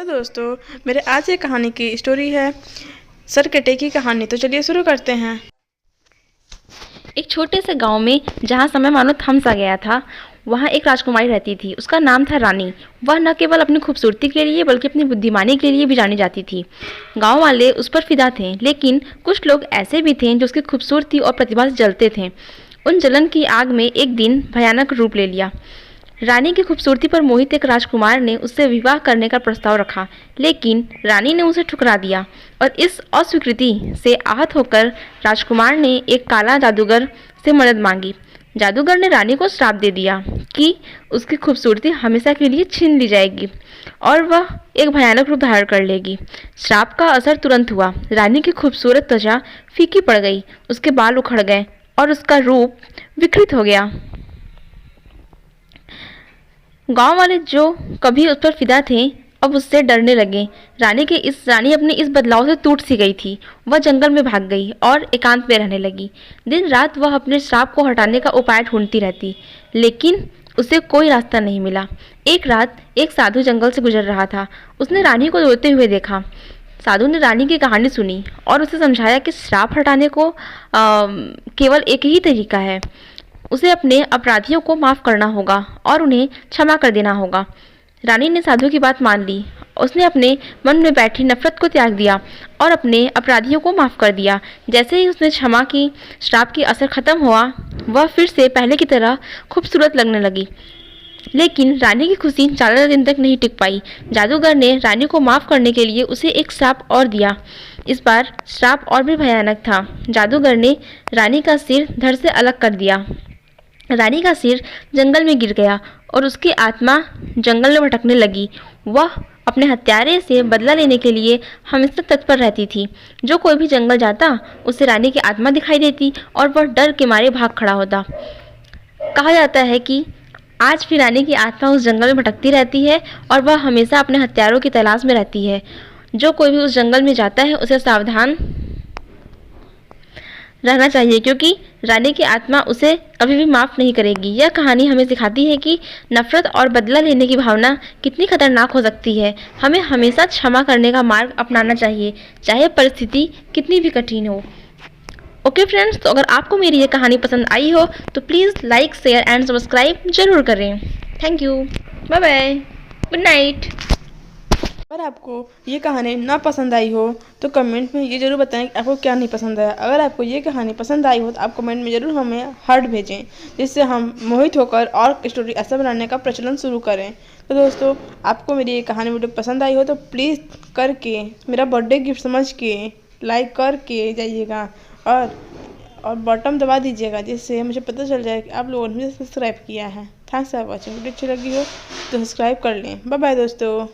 Hello दोस्तों, मेरे आज की कहानी की स्टोरी है सरकटे की कहानी। तो चलिए शुरू करते हैं। एक छोटे से गांव में जहां समय मानो थम सा गया था, वहां एक राजकुमारी रहती थी। उसका नाम था रानी। वह न केवल अपनी खूबसूरती के लिए बल्कि अपनी बुद्धिमानी के लिए भी जानी जाती थी। गांव वाले उस पर फिदा थे, लेकिन कुछ लोग ऐसे भी थे जो उसकी खूबसूरती और प्रतिभा से जलते थे। उन जलन की आग में एक दिन भयानक रूप ले लिया। रानी की खूबसूरती पर मोहित एक राजकुमार ने उससे विवाह करने का प्रस्ताव रखा, लेकिन रानी ने उसे ठुकरा दिया और इस अस्वीकृति से आहत होकर राजकुमार ने एक काला जादूगर से मदद मांगी। जादूगर ने रानी को श्राप दे दिया कि उसकी खूबसूरती हमेशा के लिए छीन ली जाएगी और वह एक भयानक रूप धारण कर लेगी। श्राप का असर तुरंत हुआ। रानी की खूबसूरत त्वचा फीकी पड़ गई, उसके बाल उखड़ गए और उसका रूप विकृत हो गया। गांव वाले जो कभी उस पर फिदा थे अब उससे डरने लगे। रानी अपने इस बदलाव से टूट सी गई थी। वह जंगल में भाग गई और एकांत में रहने लगी। दिन रात वह अपने श्राप को हटाने का उपाय ढूंढती रहती, लेकिन उसे कोई रास्ता नहीं मिला। एक रात एक साधु जंगल से गुजर रहा था। उसने रानी को रोते हुए देखा। साधु ने रानी की कहानी सुनी और उसे समझाया कि श्राप हटाने को केवल एक ही तरीका है। उसे अपने अपराधियों को माफ़ करना होगा और उन्हें क्षमा कर देना होगा। रानी ने साधु की बात मान ली। उसने अपने मन में बैठी नफरत को त्याग दिया और अपने अपराधियों को माफ़ कर दिया। जैसे ही उसने क्षमा की, श्राप की असर खत्म हुआ। वह फिर से पहले की तरह खूबसूरत लगने लगी। लेकिन रानी की खुशी ज़्यादा दिन तक नहीं टिक पाई। जादूगर ने रानी को माफ़ करने के लिए उसे एक श्राप और दिया। इस बार श्राप और भी भयानक था। जादूगर ने रानी का सिर धड़ से अलग कर दिया। रानी का सिर जंगल में गिर गया और उसकी आत्मा जंगल में भटकने लगी। वह अपने हत्यारे से बदला लेने के लिए हमेशा तत्पर रहती थी। जो कोई भी जंगल जाता उसे रानी की आत्मा दिखाई देती और वह डर के मारे भाग खड़ा होता। कहा जाता है कि आज भी रानी की आत्मा उस जंगल में भटकती रहती है और वह हमेशा अपने हत्यारों की तलाश में रहती है। जो कोई भी उस जंगल में जाता है उसे सावधान रहना चाहिए, क्योंकि रानी की आत्मा उसे कभी भी माफ़ नहीं करेगी। यह कहानी हमें सिखाती है कि नफरत और बदला लेने की भावना कितनी खतरनाक हो सकती है। हमें हमेशा क्षमा करने का मार्ग अपनाना चाहिए, चाहे परिस्थिति कितनी भी कठिन हो। ओके फ्रेंड्स, तो अगर आपको मेरी ये कहानी पसंद आई हो तो please like, share and subscribe जरूर करें। Thank you, bye bye, good night. अगर आपको ये कहानी ना पसंद आई हो तो कमेंट में ये ज़रूर बताएं कि आपको क्या नहीं पसंद आया। अगर आपको ये कहानी पसंद आई हो तो आप कमेंट में ज़रूर हमें हार्ट भेजें, जिससे हम मोहित होकर और स्टोरी ऐसा बनाने का प्रचलन शुरू करें। तो दोस्तों, आपको मेरी ये कहानी वीडियो पसंद आई हो तो प्लीज़ करके मेरा बर्थडे गिफ्ट समझ के लाइक करके जाइएगा और बटन दबा दीजिएगा, जिससे मुझे पता चल जाए कि आप लोगों ने मुझे सब्सक्राइब किया है। Thanks for watching. वीडियो अच्छी लगी हो तो सब्सक्राइब कर लें। बाय बाय दोस्तों।